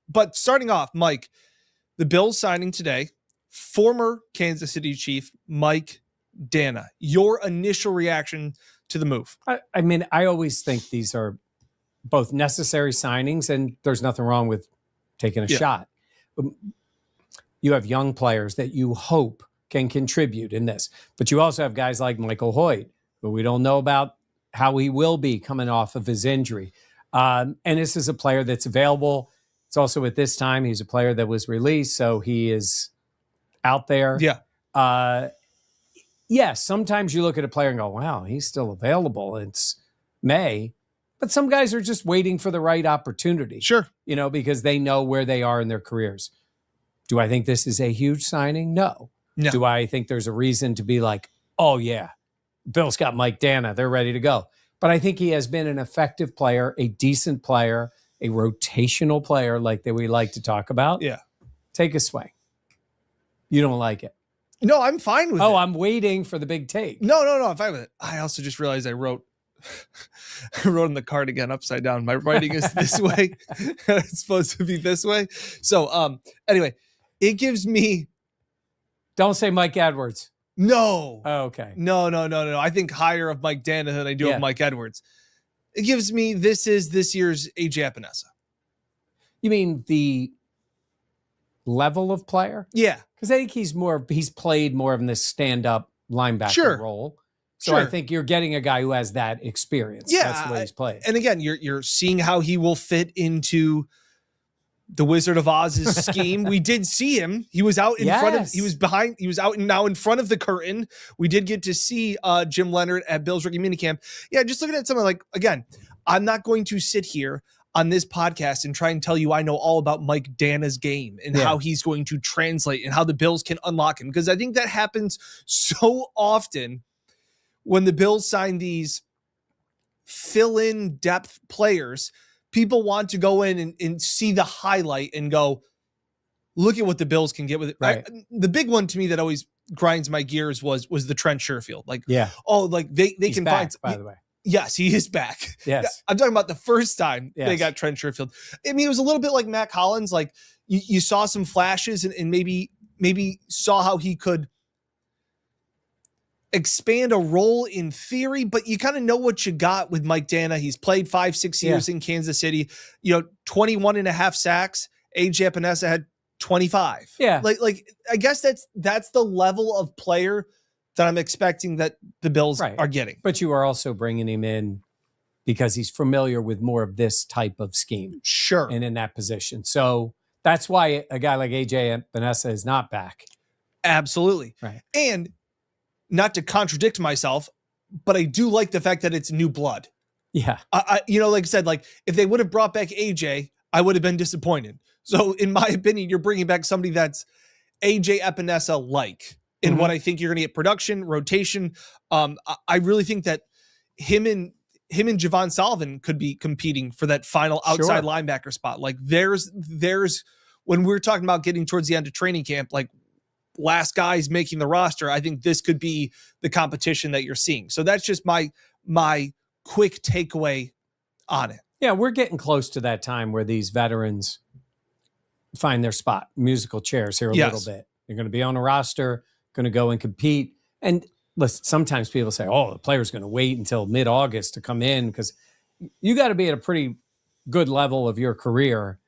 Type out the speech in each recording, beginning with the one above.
But starting off, Mike, the Bills signing today, former Kansas City Chief Mike Danna. Your initial reaction to the move? I mean, I always think these are both necessary signings, and there's nothing wrong with taking a shot. You have young players that you hope can contribute in this, but you also have guys like Michael Hoyt, who we don't know about how he will be coming off of his injury. And this is a player that's available. It's also at this time, he's a player that was released, so he is out there. Yeah. Yes, sometimes you look at a player and go, wow, he's still available. It's May. But some guys are just waiting for the right opportunity. Sure. Because they know where they are in their careers. Do I think this is a huge signing? No. Do I think there's a reason to be like, oh, yeah, Bill's got Mike Danna. They're ready to go. But I think he has been an effective player, a decent player, a rotational player like that we like to talk about. Yeah. Take a swing. You don't like it. No, I'm fine with it. Oh, I'm waiting for the big take. No, I'm fine with it. I also just realized I wrote in the card again upside down. My writing is this way. It's supposed to be this way. So anyway, it gives me... Don't say Mike Edwards. No. Oh, okay. No. I think higher of Mike Danna than I do of Mike Edwards. It gives me this year's AJ Epinesa. You mean the level of player? Yeah. Because I think he's played more of in this stand-up linebacker role. So I think you're getting a guy who has that experience. Yeah. That's the way he's played. And again, you're seeing how he will fit into the Wizard of Oz's scheme. We did see him. He was out in front of, he was out and now in front of the curtain. We did get to see Jim Leonard at Bills rookie minicamp. Yeah, just looking at something like, again, I'm not going to sit here on this podcast and try and tell you I know all about Mike Danna's game and how he's going to translate and how the Bills can unlock him. Because I think that happens so often when the Bills sign these fill-in depth players. People want to go in and see the highlight and go, look at what the Bills can get with it. Right. The big one to me that always grinds my gears was the Trent Sherfield. Like, they he's can back, find, by the way. Yes, he is back. Yes. I'm talking about the first time they got Trent Sherfield. I mean, it was a little bit like Matt Collins. Like you saw some flashes and maybe saw how he could expand a role in theory, but you kind of know what you got with Mike Danna. He's played 5-6 years in Kansas City, 21 and a half sacks. AJ Epinesa had 25. Yeah. Like I guess that's the level of player that I'm expecting that the Bills are getting. But you are also bringing him in because he's familiar with more of this type of scheme. Sure. And in that position. So that's why a guy like AJ Epinesa is not back. Absolutely. Right. And not to contradict myself, but I do like the fact that it's new blood. Yeah. Like I said, like if they would have brought back AJ, I would have been disappointed. So in my opinion, you're bringing back somebody that's AJ Epinesa-like in what I think you're going to get production, rotation. I really think that him and Javon Sullivan could be competing for that final outside linebacker spot. Like there's when we're talking about getting towards the end of training camp, like last guys making the roster, I think this could be the competition that you're seeing. So that's just my quick takeaway on it. Yeah, we're getting close to that time where these veterans find their spot, musical chairs here a little bit. They're going to be on a roster, going to go and compete. And listen, sometimes people say, oh, the player's going to wait until mid-August to come in, because you got to be at a pretty good level of your career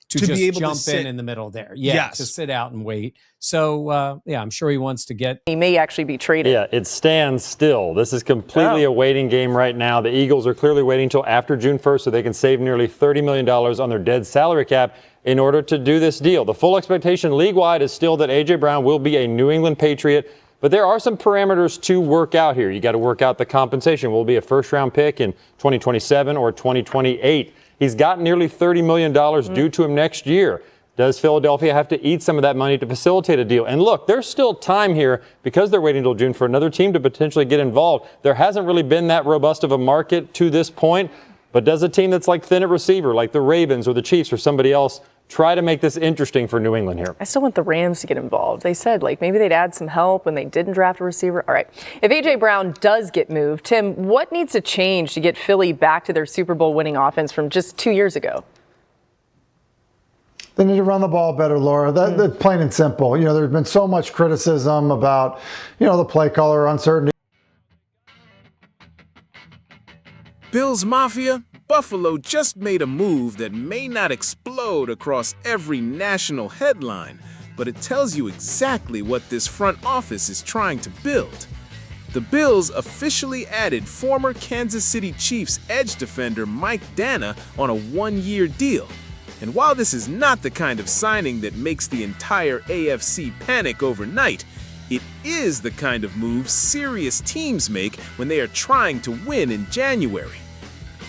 to just be able jump to in the middle there. Yeah, to sit out and wait. So, I'm sure he wants to get... He may actually be traded. Yeah, it stands still. This is completely a waiting game right now. The Eagles are clearly waiting until after June 1st so they can save nearly $30 million on their dead salary cap in order to do this deal. The full expectation league-wide is still that A.J. Brown will be a New England Patriot, but there are some parameters to work out here. You got to work out the compensation. Will it be a first-round pick in 2027 or 2028? He's got nearly $30 million due to him next year. Does Philadelphia have to eat some of that money to facilitate a deal? And look, there's still time here because they're waiting until June for another team to potentially get involved. There hasn't really been that robust of a market to this point. But does a team that's like thin at receiver, like the Ravens or the Chiefs or somebody else, try to make this interesting for New England here? I still want the Rams to get involved. They said maybe they'd add some help when they didn't draft a receiver. All right. If A.J. Brown does get moved, Tim, what needs to change to get Philly back to their Super Bowl winning offense from just 2 years ago? They need to run the ball better, Laura. That's plain and simple. You know, there's been so much criticism about, you know, the play color, uncertainty. Bills Mafia, Buffalo just made a move that may not explode across every national headline, but it tells you exactly what this front office is trying to build. The Bills officially added former Kansas City Chiefs edge defender Mike Danna on a one-year deal. And while this is not the kind of signing that makes the entire AFC panic overnight, it is the kind of move serious teams make when they are trying to win in January.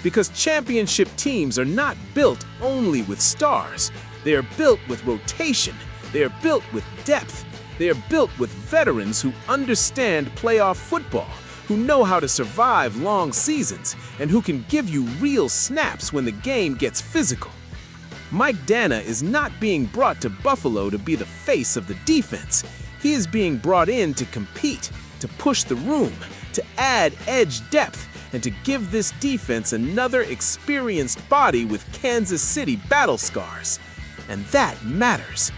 Because championship teams are not built only with stars. They are built with rotation. They are built with depth. They are built with veterans who understand playoff football, who know how to survive long seasons, and who can give you real snaps when the game gets physical. Mike Danna is not being brought to Buffalo to be the face of the defense. He is being brought in to compete, to push the room, to add edge depth, and to give this defense another experienced body with Kansas City battle scars. And that matters.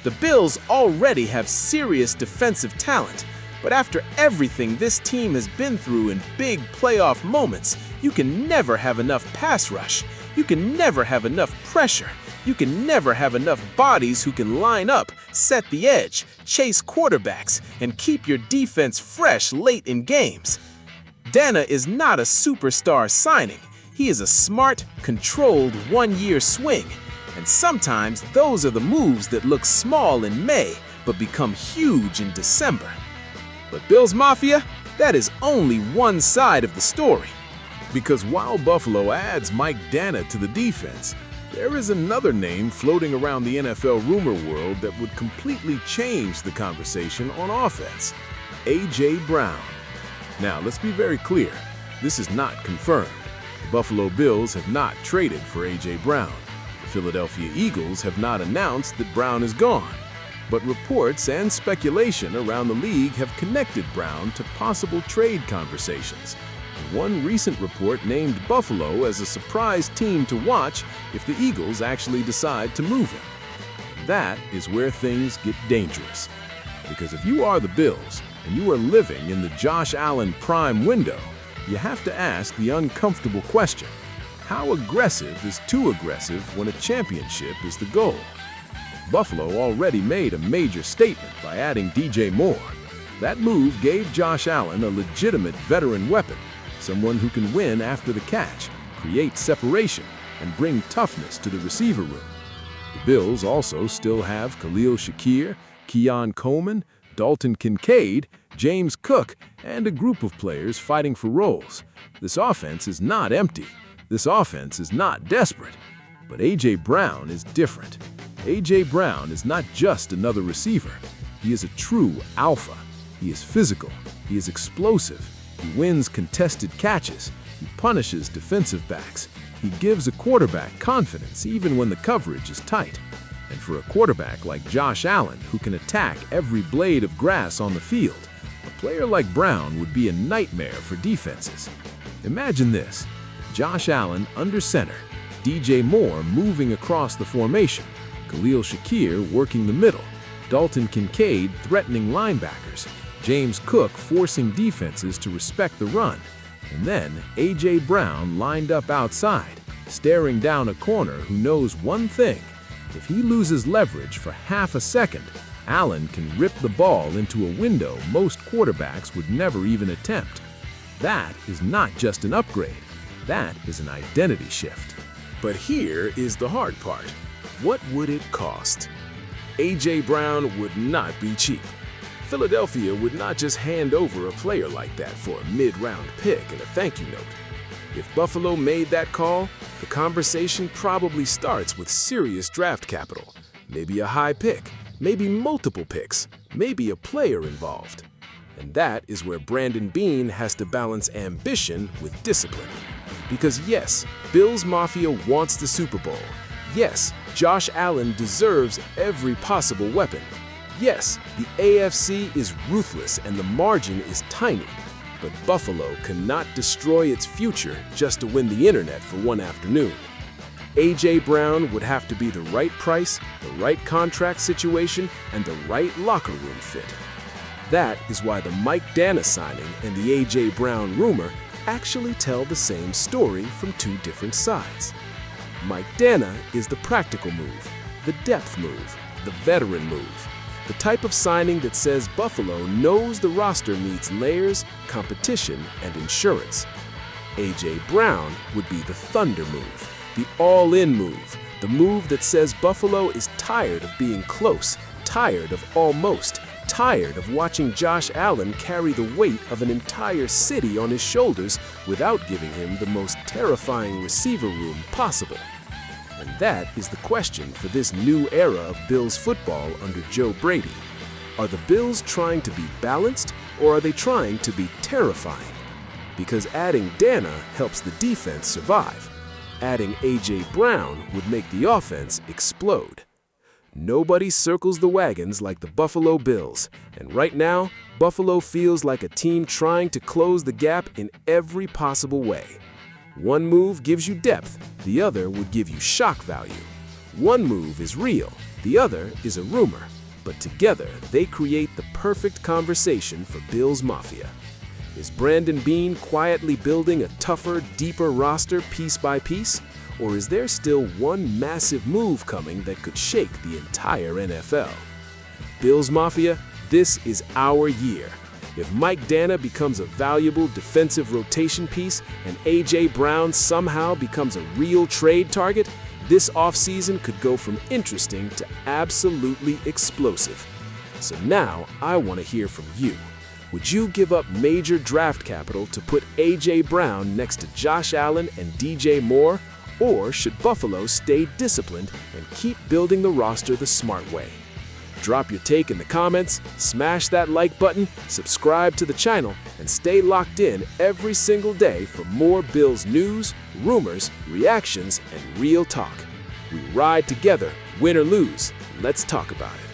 The Bills already have serious defensive talent, but after everything this team has been through in big playoff moments, you can never have enough pass rush. You can never have enough pressure. You can never have enough bodies who can line up, set the edge, chase quarterbacks, and keep your defense fresh late in games. Danna is not a superstar signing. He is a smart, controlled one-year swing. And sometimes those are the moves that look small in May, but become huge in December. But Bills Mafia, that is only one side of the story. Because while Buffalo adds Mike Danna to the defense, there is another name floating around the NFL rumor world that would completely change the conversation on offense: A.J. Brown. Now, let's be very clear. This is not confirmed. The Buffalo Bills have not traded for A.J. Brown. The Philadelphia Eagles have not announced that Brown is gone. But reports and speculation around the league have connected Brown to possible trade conversations. One recent report named Buffalo as a surprise team to watch if the Eagles actually decide to move him. That is where things get dangerous. Because if you are the Bills and you are living in the Josh Allen prime window, you have to ask the uncomfortable question: how aggressive is too aggressive when a championship is the goal? Buffalo already made a major statement by adding DJ Moore. That move gave Josh Allen a legitimate veteran weapon, someone who can win after the catch, create separation, and bring toughness to the receiver room. The Bills also still have Khalil Shakir, Keon Coleman, Dalton Kincaid, James Cook, and a group of players fighting for roles. This offense is not empty. This offense is not desperate. But A.J. Brown is different. A.J. Brown is not just another receiver. He is a true alpha. He is physical. He is explosive. He wins contested catches. He punishes defensive backs. He gives a quarterback confidence even when the coverage is tight. And for a quarterback like Josh Allen, who can attack every blade of grass on the field, a player like Brown would be a nightmare for defenses. Imagine this: Josh Allen under center, DJ Moore moving across the formation, Khalil Shakir working the middle, Dalton Kincaid threatening linebackers, James Cook forcing defenses to respect the run, and then A.J. Brown lined up outside, staring down a corner who knows one thing: if he loses leverage for half a second, Allen can rip the ball into a window most quarterbacks would never even attempt. That is not just an upgrade. That is an identity shift. But here is the hard part. What would it cost? A.J. Brown would not be cheap. Philadelphia would not just hand over a player like that for a mid-round pick and a thank you note. If Buffalo made that call, the conversation probably starts with serious draft capital, maybe a high pick, maybe multiple picks, maybe a player involved. And that is where Brandon Beane has to balance ambition with discipline. Because yes, Bills Mafia wants the Super Bowl. Yes, Josh Allen deserves every possible weapon. Yes, the AFC is ruthless and the margin is tiny. But Buffalo cannot destroy its future just to win the internet for one afternoon. A.J. Brown would have to be the right price, the right contract situation, and the right locker room fit. That is why the Mike Danna signing and the A.J. Brown rumor actually tell the same story from two different sides. Mike Danna is the practical move, the depth move, the veteran move, the type of signing that says Buffalo knows the roster needs layers, competition, and insurance. A.J. Brown would be the thunder move, the all-in move, the move that says Buffalo is tired of being close, tired of almost, tired of watching Josh Allen carry the weight of an entire city on his shoulders without giving him the most terrifying receiver room possible. And that is the question for this new era of Bills football under Joe Brady. Are the Bills trying to be balanced, or are they trying to be terrifying? Because adding Danna helps the defense survive. Adding A.J. Brown would make the offense explode. Nobody circles the wagons like the Buffalo Bills, and right now, Buffalo feels like a team trying to close the gap in every possible way. One move gives you depth, the other would give you shock value. One move is real, the other is a rumor, but together they create the perfect conversation for Bills Mafia. Is Brandon Beane quietly building a tougher, deeper roster piece by piece? Or is there still one massive move coming that could shake the entire NFL? Bills Mafia, this is our year. If Mike Danna becomes a valuable defensive rotation piece and A.J. Brown somehow becomes a real trade target, this offseason could go from interesting to absolutely explosive. So now I want to hear from you. Would you give up major draft capital to put A.J. Brown next to Josh Allen and DJ Moore? Or should Buffalo stay disciplined and keep building the roster the smart way? Drop your take in the comments, smash that like button, subscribe to the channel, and stay locked in every single day for more Bills news, rumors, reactions, and real talk. We ride together, win or lose. Let's talk about it.